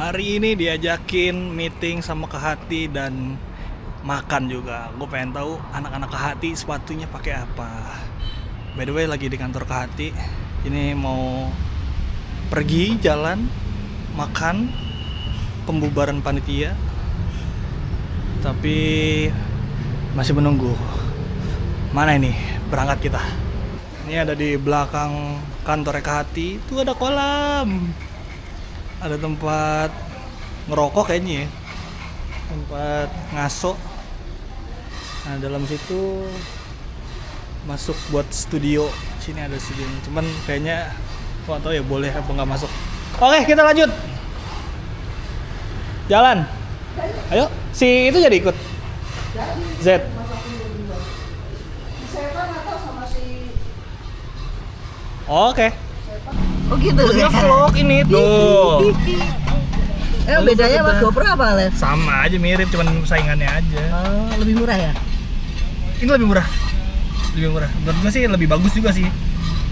Hari ini diajakin meeting sama Kak Hati dan makan juga. Gue pengen tahu anak-anak Kak Hati sepatunya pakai apa. By the way, lagi di kantor Kak Hati. Ini mau pergi jalan makan pembubaran panitia. Tapi masih menunggu. Mana ini? Berangkat kita. Ini ada di belakang kantor Kak Hati. Itu ada kolam. Ada tempat ngerokok kayaknya ya, tempat ngaso. Nah dalam situ masuk buat studio. Sini ada studio, cuman kayaknya gak tahu ya boleh apa nggak masuk. Oke, kita lanjut jalan. Ayo, si itu jadi ikut Z. Oke. Oh gitu. Udah vlog ini tuh. Bedanya sama GoPro apa, Les? Sama aja, mirip, cuman saingannya aja. Oh, lebih murah ya? Ini lebih murah. Lebih murah. Menurut gue sih lebih bagus juga sih.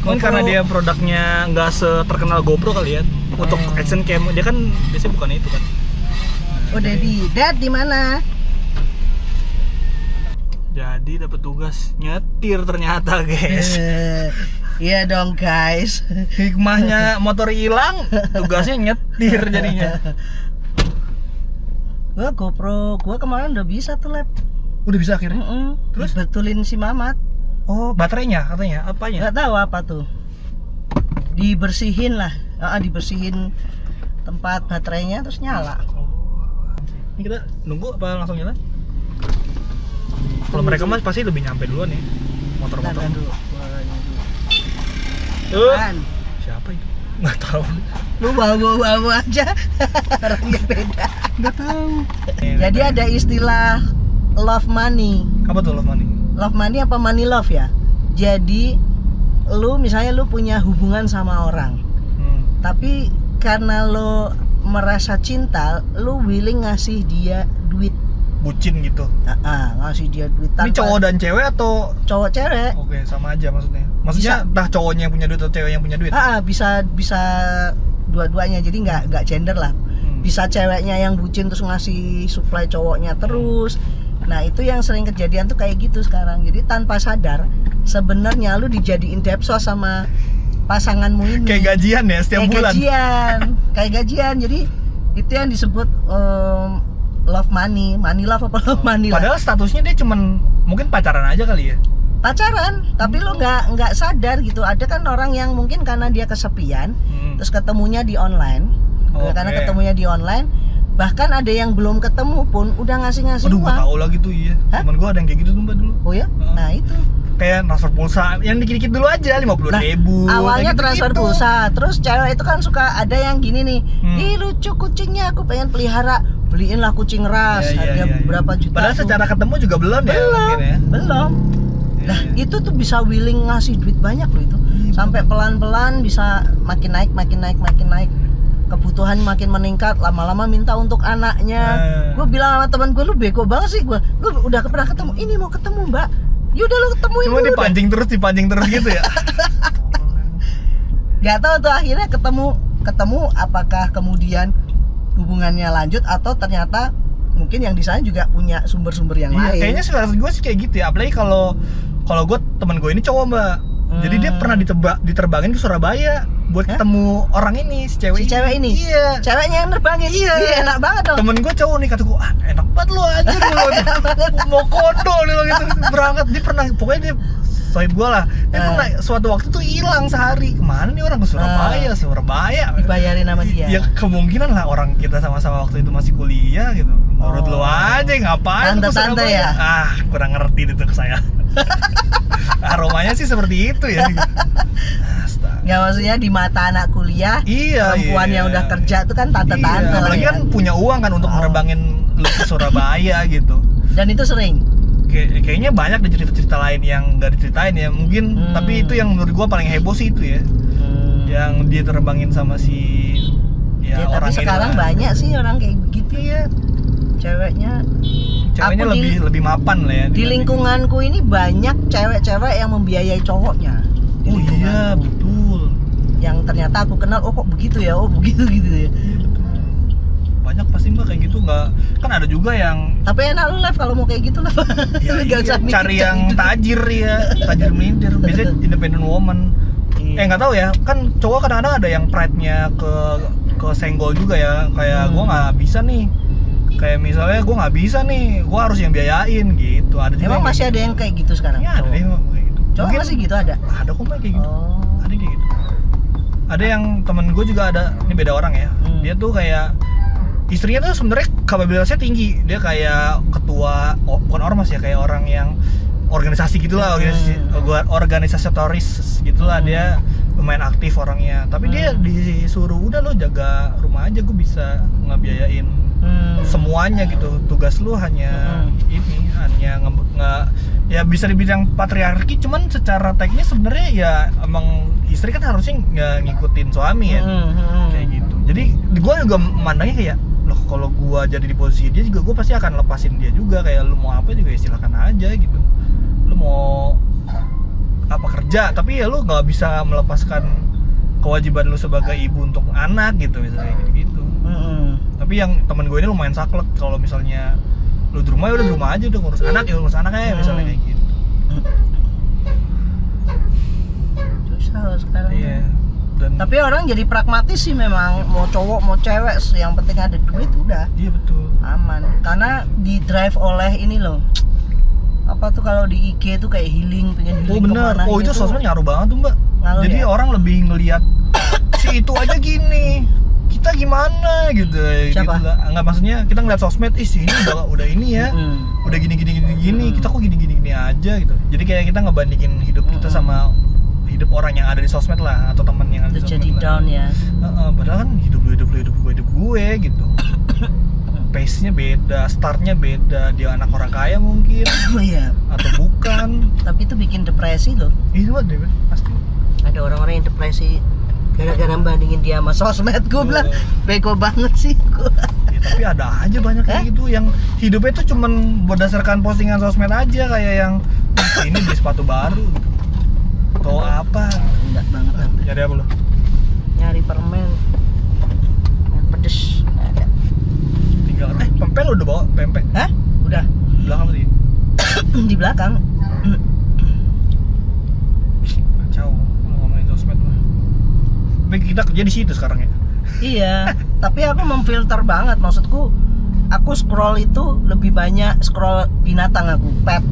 Mungkin karena dia produknya nggak seterkenal GoPro kali ya. Untuk action cam dia kan biasanya bukan itu kan. Oh, Dad di mana? Jadi dapat tugas nyetir ternyata, guys. Iya dong, guys. Hikmahnya motor hilang, tugasnya nyetir jadinya. Gua kemarin udah bisa tuh, Lab. Udah bisa akhirnya? Terus betulin si Mamat. Oh, baterainya katanya, apanya? Nggak tahu apa tuh. Dibersihin lah. Dibersihin tempat baterainya terus nyala. Ini kita nunggu apa langsung jalan? Kalau mereka mas pasti lebih nyampe duluan ya, motor-motor. Tuh. Siapa itu? Nggak tahu. Lu bawa aja. Orangnya beda. Nggak tahu. Jadi ada istilah love money. Apa tuh love money? Love money apa money love ya? Jadi lu misalnya lu punya hubungan sama orang, tapi karena lu merasa cinta, lu willing ngasih dia duit. Bucin gitu. Ngasih dia duit. Ini cowok dan cewek atau cowok cewek? Oke, sama aja maksudnya. Maksudnya entah cowoknya yang punya duit atau cewek yang punya duit. Bisa dua-duanya. Jadi nggak gender lah. Bisa ceweknya yang bucin terus ngasih supply cowoknya terus. Nah, itu yang sering kejadian tuh kayak gitu sekarang. Jadi tanpa sadar sebenarnya lu dijadiin depsos sama pasanganmu ini. Kayak gajian ya setiap bulan. Kayak gajian. Jadi itu yang disebut love money love apa love money lah. Padahal statusnya dia cuman mungkin pacaran aja kali ya. Pacaran, tapi lu nggak sadar gitu. Ada kan orang yang mungkin karena dia kesepian, terus ketemunya di online. Karena ketemunya di online, bahkan ada yang belum ketemu pun udah ngasih Aduh, uang. gua tahu lah gitu iya. Temen gua ada yang kayak gitu tuh Mbak dulu. Oh ya? Nah itu. Kayak transfer pulsa yang dikit-dikit dulu aja 50.000. Awalnya gitu transfer pulsa, terus cewek itu kan suka ada yang gini nih. Ih lucu kucingnya, aku pengen pelihara. Beliin lah kucing ras, harga berapa juta. Padahal tuh. secara ketemu juga belum ya mungkin ya. Belum. Nah, itu tuh bisa willing ngasih duit banyak loh itu. Sampai pelan-pelan bisa makin naik. Kebutuhan makin meningkat, lama-lama minta untuk anaknya. Gue bilang sama teman gue, lu bego banget sih gue. Lu udah pernah ketemu, ini mau ketemu mbak. Yaudah lu ketemuin. Cuma dipancing terus gitu ya. Gak tahu tuh akhirnya ketemu apakah kemudian hubungannya lanjut atau ternyata mungkin yang di sana juga punya sumber-sumber yang lain. Kayaknya sekarang gue sih kayak gitu ya. Apalagi kalau gue teman gue ini cowok mbak. Jadi dia pernah diterbangin ke Surabaya buat ketemu orang ini, si cewek ini. Iya. Ceweknya yang nerbangin. Iya, enak banget dong. Temen gue cowok nih, kata gue, enak banget lu aja mau kondo nih gitu. Berangkat, dia pernah, pokoknya dia sohib gue lah. Dia pernah suatu waktu tuh hilang sehari. Kemana nih orang ke Surabaya? Dibayarin sama dia. Ya kemungkinan lah orang kita sama-sama waktu itu masih kuliah gitu. Menurut lu aja ngapain ke Tante-tante Surabaya? ya? Kurang ngerti itu ke saya. Aromanya sih seperti itu ya. Nggak, maksudnya di mata anak kuliah, perempuan yang udah kerja tuh kan tante-tante. Apalagi kan punya uang kan untuk nerbangin lu ke Surabaya gitu. Dan itu sering. Kayaknya banyak di cerita-cerita lain yang nggak diceritain ya mungkin. Tapi itu yang menurut gua paling heboh sih itu ya. Yang dia terbangin sama si orang tapi sekarang banyak sih orang kayak begitu ya. Ceweknya lebih mapan lah ya. Di lingkunganku ini banyak cewek-cewek yang membiayai cowoknya. Oh iya, betul. Yang ternyata aku kenal, oh kok begitu ya, oh begitu gitu ya. nggak, kan ada juga yang Tapi enak lu live kalau mau kayak gitu lah. ya, Lu nggak usah mikir cari yang duit. tajir ya, tajir melintir, biasanya independent woman. Iya. Nggak tahu ya, kan cowok kadang-kadang ada yang pride-nya ke senggol juga ya, kayak gua nggak bisa nih, kayak misalnya gua nggak bisa nih, gua harus yang biayain gitu. Ada juga Emang yang masih ada yang kayak gitu sekarang? ya, ada deh kayak gitu. Cowok Mungkin masih gitu ada? ada kok Mbak, kayak gitu. Oh. Ada kayak gitu. Ada yang temen gue juga ada, ini beda orang ya. Dia tuh kayak istrinya tuh sebenarnya kapabilitasnya tinggi. Dia kayak ketua, bukan ormas ya, kayak orang yang organisasi gitulah, organisatoris gitulah. Dia lumayan aktif orangnya. Tapi dia disuruh udah lo jaga rumah aja, gue bisa ngebiayain semuanya gitu. Tugas lu hanya ini, hanya ya bisa dibilang patriarki, cuman secara teknis sebenarnya ya emang istri kan harusnya nggak ngikutin suami ya, kayak gitu. Jadi gue juga memandangnya kayak loh, kalau gue jadi di posisi dia juga gue pasti akan lepasin dia juga, kayak lu mau apa juga ya silakan aja gitu. Lu mau apa kerja, tapi ya lu nggak bisa melepaskan kewajiban lu sebagai ibu untuk anak gitu, misalnya gitu. Tapi yang temen gue ini lumayan saklek, kalau misalnya lu di rumah ya udah di rumah aja, udah ngurus anak ya ngurus anaknya, misalnya kayak gitu. Susah sekarang. Iya. Dan Tapi orang jadi pragmatis sih memang, mau cowok mau cewek, yang penting ada duit udah iya betul. aman. Karena di drive oleh ini loh, apa tuh kalau di IG tuh kayak healing, pengen healing Bener. kemana Oh itu gitu. sosmed ngaruh banget tuh Mbak. Ngaruh Jadi ya? orang lebih ngelihat si itu aja gini, kita gimana gitu. Siapa? Gitu lah. Enggak, maksudnya kita ngeliat sosmed, si ini udah ini ya, udah gini, kita kok gini aja gitu. Jadi kayak kita ngebandingin hidup kita sama hidup orang yang ada di sosmed lah, atau teman yang ada di Terus sosmed jadi lah. down ya. Padahal kan hidup gue gitu. Pace-nya beda, startnya beda, dia anak orang kaya mungkin Iya. atau bukan. Tapi itu bikin depresi loh. Itu deh pasti. Ada orang-orang yang depresi gara-gara bandingin dia sama sosmed. Gue bilang bego banget sih gue. Ya, tapi ada aja banyak kayak gitu yang hidupnya tuh cuman berdasarkan postingan sosmed aja, kayak yang ini beli sepatu baru gitu. Atau apa? Enggak banget lah. Nyari apa lo? Nyari permen pedes. Nggak ada. Tinggal pempek lo udah bawa pempek? Hah? Udah. Belakang sih. Di belakang. Kacau ngomongin sosmed lah. Tapi kita kerja di situ sekarang ya. Iya, tapi aku memfilter banget. Maksudku, aku scroll itu lebih banyak scroll binatang aku, pet.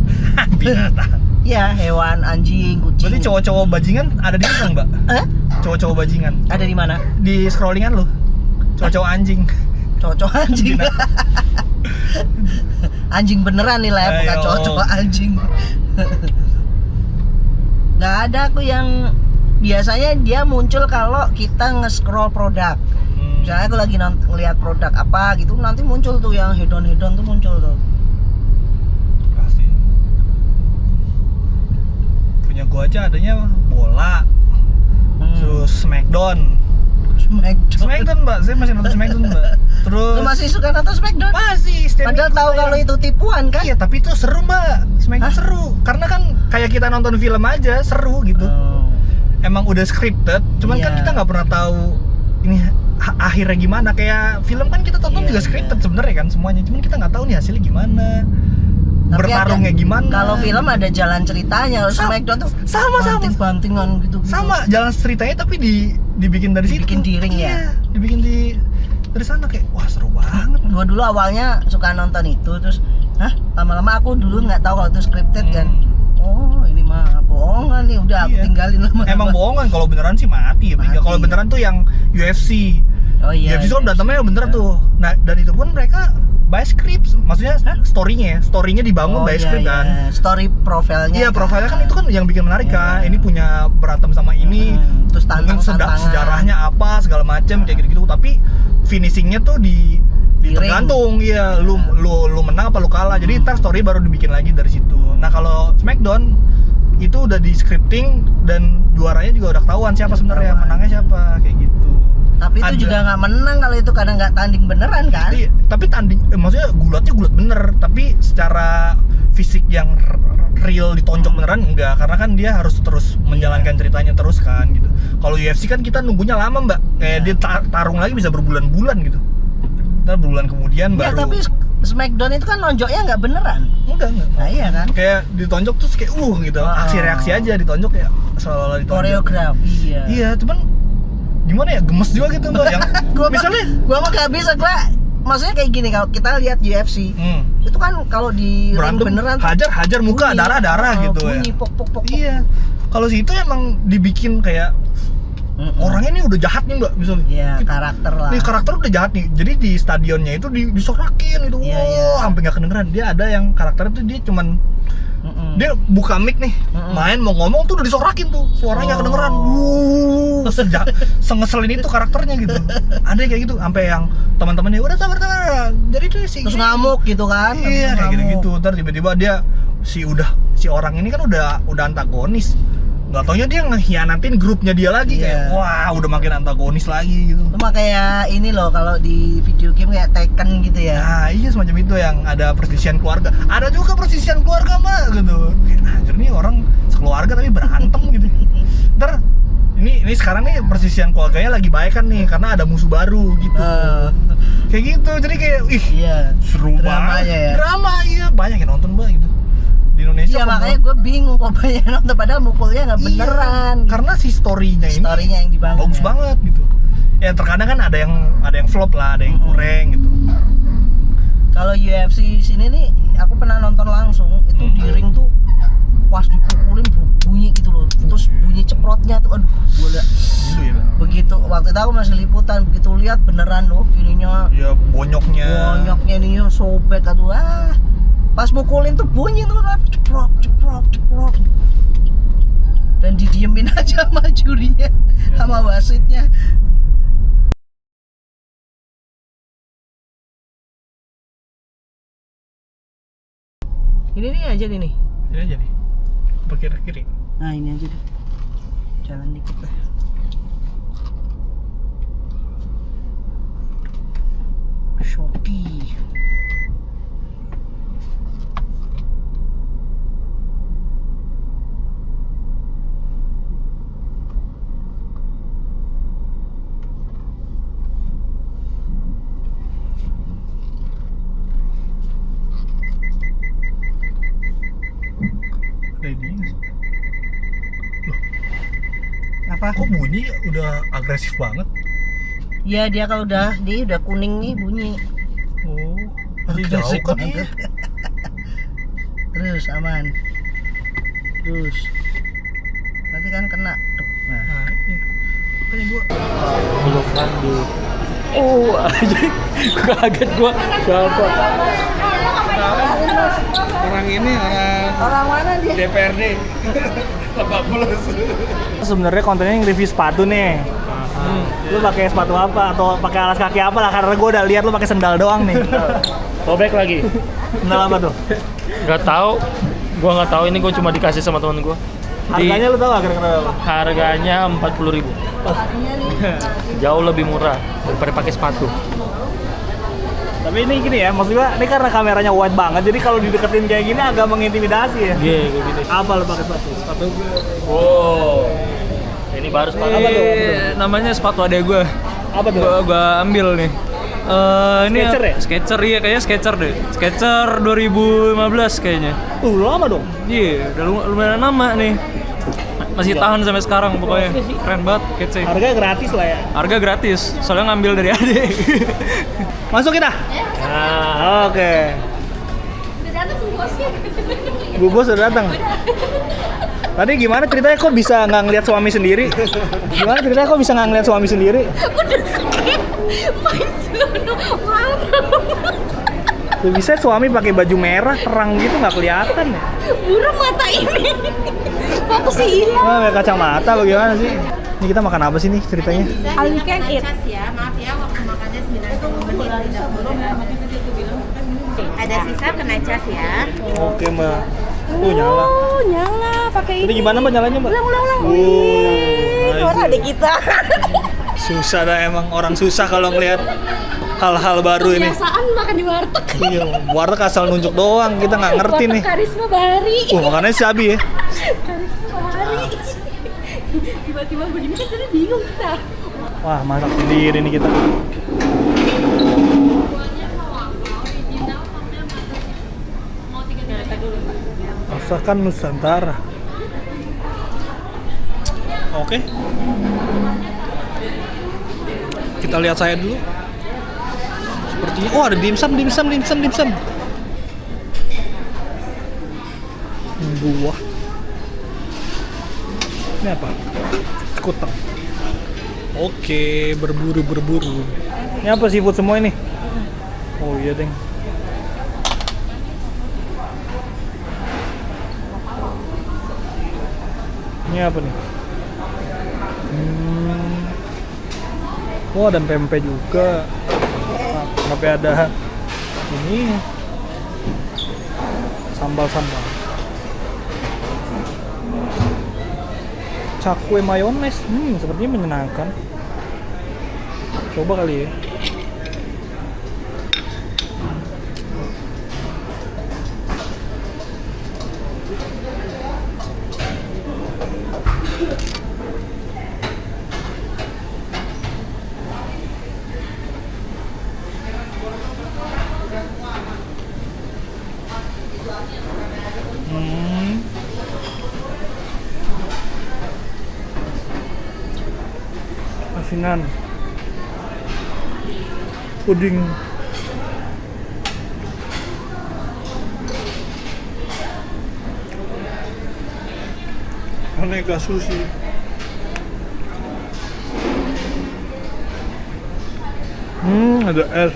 Binatang. Iya, hewan, anjing, kucing. Berarti cowok-cowok bajingan ada di situ Mbak? Cowok-cowok bajingan Ada di mana? di scrollingan lo. Cowok-cowok anjing. Cowok anjing. Anjing beneran nih lah, bukan Ayo. cowok anjing. Nggak ada aku yang biasanya dia muncul kalau kita nge-scroll produk. Misalnya aku lagi ngeliat produk apa gitu, nanti muncul tuh yang hedon tuh muncul tuh. Pasti. Punya gua aja adanya bola, terus Smackdown, Mbak. Saya masih nonton Smackdown Mbak. Terus Lu masih suka nonton Smackdown? masih setiap Padahal minggu tahu tayang. kalau itu tipuan kan? Iya, tapi itu seru Mbak. Smackdown seru, karena kan kayak kita nonton film aja, seru gitu. Emang udah scripted, cuman kan Iya. kita nggak pernah tahu ini akhirnya gimana. Kayak film kan kita tonton Iya, juga scripted sebenarnya kan semuanya, cuman kita nggak tahu nih hasilnya gimana, Tapi bertarungnya ada- gimana. Kalau film ada jalan ceritanya, kalau Sama- Smackdown tuh sama. banting-bantingan gitu. Sama jalan ceritanya, tapi dibikin dari situ. Dibikin di ring ya? Iya, dibikin dari sana, kayak wah seru banget. Gua dulu awalnya suka nonton itu, terus lama-lama aku dulu nggak tahu kalau itu scripted kan. Oh, ini mah bohongan nih, udah aku Iya. tinggalin lama-lama. Emang bohongan, kalau beneran sih mati ya. Mati. Kalau beneran tuh yang UFC. Oh iya. UFC kan berantemnya beneran tuh. Nah, dan itu pun mereka by script, maksudnya story-nya dibangun by script kan. Story profilnya. Iya, profilnya kan itu kan yang bikin menarik kan. Ini punya berantem sama ini, Terus mungkin tantang-tantangan. sejarahnya apa segala macam kayak gitu-gitu. Tapi finishingnya tuh di Di ring. tergantung, iya, lu menang apa lu kalah. Jadi ntar story baru dibikin lagi dari situ. Nah, kalau Smackdown itu udah di scripting dan juaranya juga udah ketahuan siapa sebenarnya, menangnya siapa kayak gitu. Tapi itu Ada. juga nggak menang kalau itu kadang nggak tanding beneran kan? Iya, tapi tanding, maksudnya gulatnya gulat bener, tapi secara fisik yang real ditonjok beneran enggak, karena kan dia harus terus menjalankan ceritanya terus kan gitu. Kalau UFC kan kita nunggunya lama Mbak, kayak dia tarung lagi bisa berbulan-bulan gitu. Ntar bulan kemudian Ya, baru. tapi Smackdown itu kan nonjoknya nggak beneran. Enggak. Nah iya kan. Kayak ditonjok terus kayak gitu. Aksi reaksi aja ditonjok ya seolah-olah ditonjok. Koreografi ya. Iya, cuman gimana ya, gemes juga gitu Mbak yang misalnya gua mah gak bisa, maksudnya kayak gini, kalau kita lihat UFC itu kan kalau di ring berantem beneran hajar muka bunyi. darah gitu bunyi, ya. pok. Iya. Kalau situ emang dibikin kayak orangnya nih udah jahat nih Mbak, misalnya. Iya, karakter lah. Nih karakter udah jahat nih. Jadi di stadionnya itu disorakin itu. Iya. Sampai nggak kedengeran. Dia ada yang karakter itu dia cuman dia buka mic nih, main mau ngomong tuh udah disorakin tuh, suaranya nggak kedengeran. Sengeselin itu karakternya gitu. Ada yang kayak gitu, sampai yang teman-temannya udah sabar. Jadi tuh si Terus ngamuk gitu kan. Iya, kayak Ngamuk. gitu. Ntar tiba-tiba dia si orang ini kan udah antagonis. Nggak taunya dia ngehianatin grupnya dia lagi kayak wah udah makin antagonis lagi gitu. Cuma kayak ini loh, kalau di video game kayak Tekken gitu ya. Nah iya semacam itu yang ada perselisihan keluarga. Ada juga perselisihan keluarga Mbak gitu. Kayak anjir nih orang sekeluarga tapi berantem gitu. Ntar ini sekarang nih perselisihan keluarganya lagi baik kan nih karena ada musuh baru gitu. Kayak gitu jadi kayak Iya, seru dramanya banget. ya. Drama iya banyak yang nonton Mbak gitu. Di Indonesia Iya, makanya gue bingung kok banyak nonton padahal mukulnya nggak beneran. Karena si story-nya ini Story-nya yang dibangun bagus ya. banget gitu. Ya terkadang kan ada yang flop lah, ada yang kurang gitu. Kalau UFC sini nih, aku pernah nonton langsung itu di ring tuh pas dipukulin bunyi gitu loh. Terus bunyi ceprotnya tuh, aduh, gue liat Dulu ya Pak? begitu waktu itu aku masih liputan, begitu lihat beneran loh ininya, Ya bonyoknya ininya sobek, aduh pas mukulin tuh bunyi tuh ceprok dan didiemin aja sama jurinya sama wasitnya. Ini nih aja nih. Ini aja nih. Apa kiri? Nah ini aja deh. Jalan dikit lah. Shopee. Ready nggak sih? Apa? Kok bunyi udah agresif banget? Ya dia kalau udah kuning nih bunyi. Oh, masih jauh Agresif kan banget. dia? Terus aman. Terus. Nanti kan kena. Nah. Nah, iya. Makanya gua Belum mandi. Oh, aja kaget gua. Siapa? orang ini Orang mana dia? DPRD Lebak Bulus. Sebenarnya kontennya yang review sepatu nih. Lu pakai sepatu apa atau pakai alas kaki apa lah, karena gua udah lihat lu pakai sendal doang nih. Sobek lagi. Sendal apa tuh? Gak tahu. Gua nggak tahu, ini gua cuma dikasih sama teman gua. Harganya lu tahu gak kira-kira apa? Harganya 40.000. Jauh lebih murah daripada pakai sepatu. Tapi ini gini ya, maksud gua ini karena kameranya wide banget, jadi kalau dideketin kayak gini agak mengintimidasi ya. Iya, kayak gitu. Apa lu pakai sepatu? Sepatu Wow. Ini baru sepatu. Apa tuh? Namanya sepatu adek gua. Apa tuh? Gua ambil nih. Ini Skechers ya? Skechers, iya kayaknya Skechers deh. Skechers 2015 kayaknya. Lama dong. Iya, udah lumayan lama nih. Masih tahan sampai sekarang pokoknya. Keren banget, kece. Harganya gratis lah ya. Harga gratis, soalnya ngambil dari adik. Masuk kita. Nah, oke. Udah datang semua bosnya. Bu bos udah datang. Tadi gimana ceritanya kok bisa nggak ngeliat suami sendiri? Gimana ceritanya kok bisa nggak ngeliat suami sendiri? Udah sakit. Main dulu. Maaf. Tuh bisa suami pakai baju merah terang gitu nggak kelihatan ya? Buram mata ini. Fokus hilang. Wah, kayak kacamata bagaimana sih? Ini kita makan apa sih nih ceritanya? All you can eat. Ya, maaf ya, waktu makannya 90 menit tidak boleh. Ada sisa kena cas ya. Oke mbak. Nyala. Oh, nyala pakai Ini ini. gimana mbak nyalanya mbak? Ulang. Oh, Wih, suara adik kita. Susah dah emang, orang susah kalau ngelihat hal-hal baru ini. Kebiasaan makan di warteg. Iya, warteg asal nunjuk doang, kita nggak ngerti nih. Warteg Karisma Bahari. Makannya sabi ya. Karisma Bahari. Tiba-tiba begini kan jadi bingung kita. Wah masak sendiri nih kita. Masakan Nusantara. Oke. Kita lihat saya dulu. Sepertinya, oh ada dimsum. Buah. Ini apa? Sekuteng. Oke, berburu. Ini apa seafood semua ini? Oh iya deng. Ini apa nih? Oh, ada pempek juga. Tapi ada ini sambal. Cakwe mayones. Sepertinya menyenangkan. Coba kali ya. Asinan, puding, aneka sushi, ada es.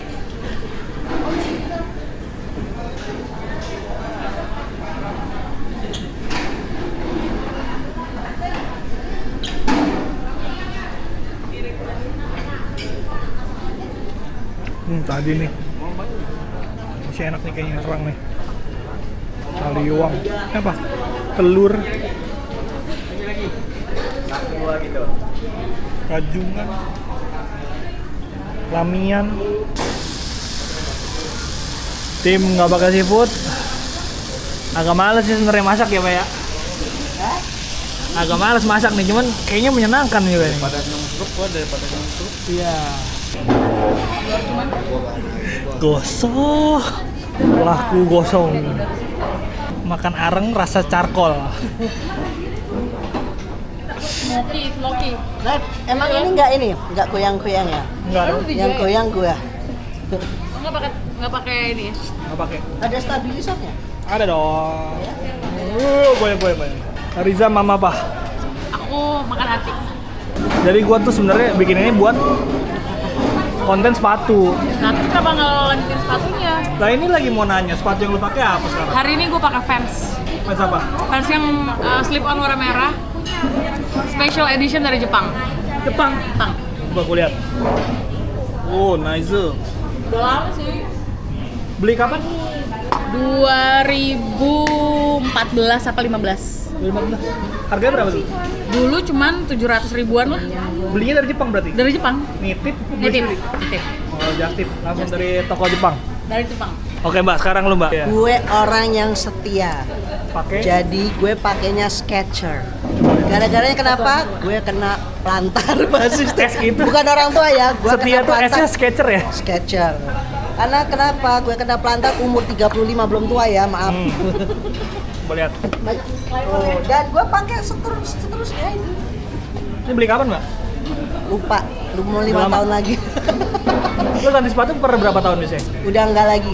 Tadi nih masih enak nih kayaknya serang nih. Kaliwang. Ini apa? Telur. Rajungan. Lamian. Tim nggak pakai seafood. Agak males sih sebenarnya masak ya Pak ya. Agak males masak nih, cuman kayaknya menyenangkan juga nih. Daripada nungkruk. Iya. Gosong. Laku gosong. Makan areng rasa charcoal. Smoky. Nah, emang ini nggak goyang-goyang ya? Enggak dong. Yang goyang gua. Nggak pakai ini ya? Enggak pakai. Ada stabilisatnya. Ada dong. Boleh. Riza mama apa? Aku makan hati. Jadi gua tuh sebenarnya bikin ini buat konten sepatu. Nah, terus kenapa nggak lo lanjutin sepatunya? Nah ini lagi mau nanya sepatu yang lu pakai apa sekarang? Hari ini gue pakai Vans. Mas apa? Vans yang slip on warna merah. Special edition dari Jepang. Jepang. Coba aku lihat. Oh, nice. Udah lama sih. Beli kapan? 2014 apa 15. 2015. Harganya berapa tuh? Dulu cuman 700 ribuan lah. Belinya dari Jepang berarti? Dari Jepang. Nitip? Nitip. Oh, just tip. Langsung dari toko Jepang. Dari Jepang. Oke Mbak, sekarang lu Mbak. Gue orang yang setia. Pakai? Jadi gue pakainya Skechers. Gara-garanya kenapa? Gue kena plantar basis. Gitu? Bukan orang tua ya, gue Setia kena tuh plantar. S-nya Skechers ya? Skechers. Karena kenapa? Gue kena plantar umur 35, belum tua ya, maaf. Coba lihat. Oh, dan gue pakai seterusnya ini. Ini beli kapan Mbak? Lupa, lu mau 5 Lama. tahun lagi. Lu ganti sepatu per berapa tahun biasanya? Udah enggak lagi.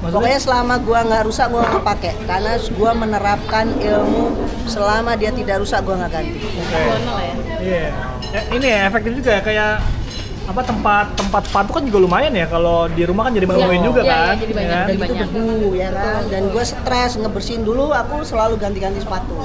Maksudnya? Pokoknya selama gua nggak rusak gua nggak pakai, karena gua menerapkan ilmu selama dia tidak rusak gua nggak ganti. Oke. Iya. Ini ya efektif juga ya, kayak apa tempat sepatu kan juga lumayan ya, kalau di rumah kan jadi bangunin juga kan. Iya, jadi banyak. Ya kan? Dan itu debu ya kan, dan gua stres ngebersihin dulu. Aku selalu ganti-ganti sepatu.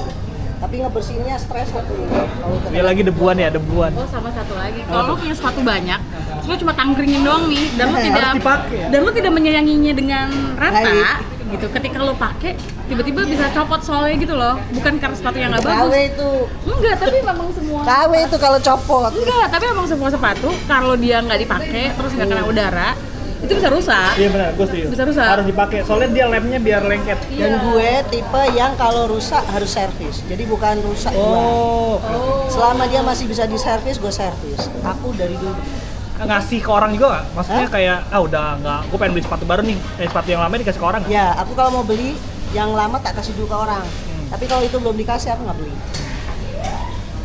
Tapi ngebersihinnya stres aku. Kalau Dia lagi debuan ya, debuan. Oh, sama satu lagi. Kalau lo punya sepatu banyak, terus lo cuma tangkringin doang nih, dan lo tidak Harus dipakai ya? dan lo tidak menyayanginya dengan rata, Baik. gitu. Ketika lo pakai, tiba-tiba bisa copot soalnya gitu loh. Bukan karena sepatu yang nggak KW bagus. itu, Enggak, tapi memang semua. KW itu kalau copot. Enggak, tapi memang semua sepatu kalau dia nggak dipakai, terus nggak kena udara, itu bisa rusak. Iya benar, gue setuju. Bisa rusak. Harus dipakai, soalnya dia lemnya biar lengket. Dan gue tipe yang kalau rusak harus servis. Jadi bukan rusak gua. Oh, Selama dia masih bisa diservis, gue servis. Aku dari dulu. ngasih ke orang juga nggak? Maksudnya Hah? kayak, udah nggak, gue pengen beli sepatu baru nih, sepatu yang lama dikasih ke orang. Ya, aku kalau mau beli Yang lama tak kasih dulu ke orang. Tapi kalau itu belum dikasih aku nggak beli.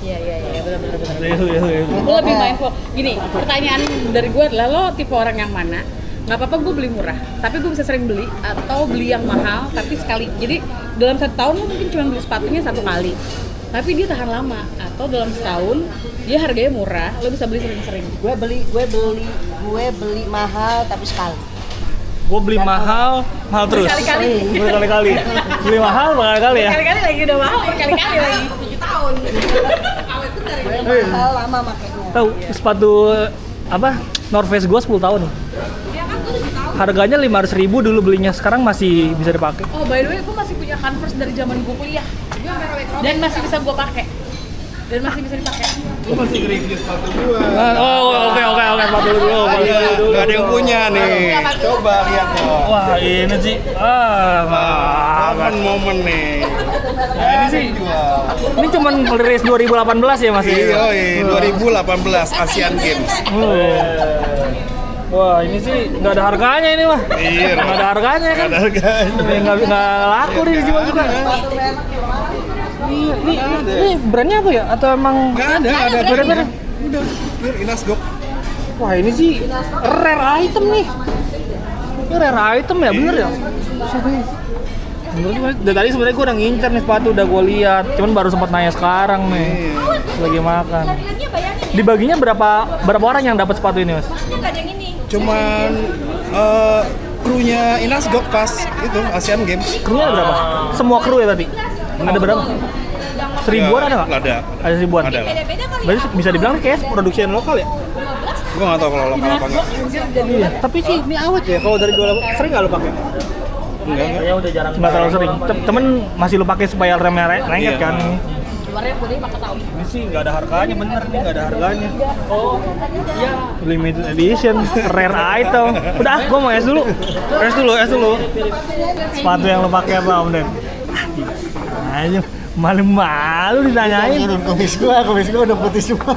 Iya, benar. Iya. Gue lebih mindful. Gini, pertanyaan dari gue adalah lo tipe orang yang mana? Nggak apa-apa gue beli murah, tapi gue bisa sering beli atau beli yang mahal tapi sekali. Jadi dalam 1 tahun lo mungkin cuma beli sepatunya 1 kali, tapi dia tahan lama. Atau dalam setahun dia harganya murah, lo bisa beli sering-sering. Gue beli mahal tapi sekali. Gue beli mahal terus. Berkali-kali. Beli mahal berkali-kali ya. Berkali-kali lagi udah mahal, berkali-kali lagi 7 tahun. Gue mahal lama makanya. Tahu sepatu apa? North Face gue 10 tahun. Ya kan gue 7 tahun. Harganya 500.000 dulu belinya, sekarang masih bisa dipakai. Oh by the way, gue masih punya Converse dari zaman gue kuliah. Dan masih bisa gue pakai. Dan masih bisa dipakai. Gue masih nge-review sepatu gua. Oh, oke, sepatu dulu. Gak ada yang punya nih. Coba lihat dong. Wah, ini sih. Momen nih. Nah, ini sih jual. Ini cuman rilis 2018 ya Mas? Iya, 2018 Asian Games. Wah, ini sih nggak ada harganya ini mah. Iya, Nggak ada harganya kan? ada harganya. Nggak laku nih dijual juga. Iya, ini brandnya apa ya? Atau emang? Nggak ada Beda-beda. Udah, pure Inasgok. Wah, ini sih rare item nih. Ini rare item ya, bener ya? Bener gue. Dari tadi sebenarnya gue udah ngincer nih sepatu, udah gue lihat. Cuman baru sempat nanya sekarang nih. Lagi makan. Dibaginya berapa orang yang dapat sepatu ini, Mas? Cuman krunya Inasgok pas itu Asian Games. Krunya ada berapa? Semua kru ya berarti? Ada berapa? 1000-an ada nggak? Ada 1000-an? Ada. Berarti bisa dibilang kayak produksi lokal ya? Gue nggak tahu kalau lokal apa nggak. Iya. Tapi sih ini awet ya, kalau dari dua sering nggak lo pakai? Enggak. Ya udah jarang. Nggak terlalu sering. Temen masih lo pakai supaya remnya lengket Iya. kan? Keluarnya putih pakai tahu. Ini sih nggak ada harganya, bener nih nggak ada harganya. Oh, iya. Limited edition, rare item. Udah, gue mau es dulu. Es dulu. Sepatu yang lo pakai apa, Om Den? Ayo, malu-malu ditanyain. Kumis gua udah putih semua.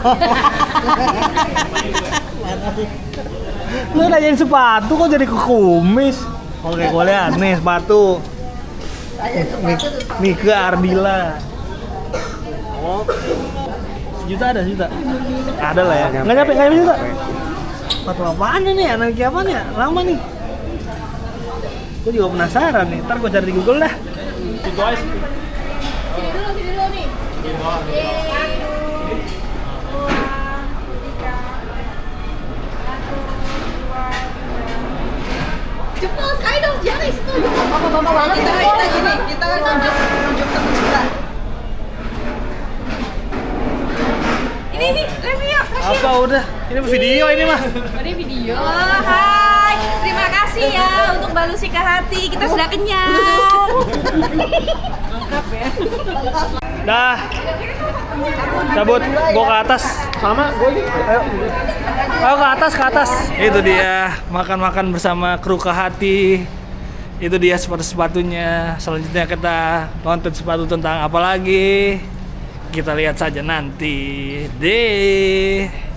Lu nanyain sepatu kok jadi ke kumis? Oke, gue lihat nih sepatu. Nih ke Ardila. Oke. Sejuta ada sejuta? Ada lah ya. Nggak nyampe juta. Sepatu apaan ini? Anak apaan ya? Lama nih. Gue juga penasaran nih. Ntar gue cari di Google dah. Itu aja. Sini dulu nih. Cepet sekali dong, jangan di situ. Bapak banget kita gini, kita kan nunjuk temen kita. Ini, review. Apa udah? Ini video ini mah. Ini video. Oh, hai. Terima kasih ya untuk balusi ke hati. Kita sudah kenyang. Dah. Cabut, gua ke atas. Sama, gua ini. Ayo. Ayo ke atas. Itu dia makan-makan bersama kru ke hati. Itu dia sepatu-sepatunya. Selanjutnya kita nonton sepatu tentang apa lagi? Kita lihat saja nanti. Deh.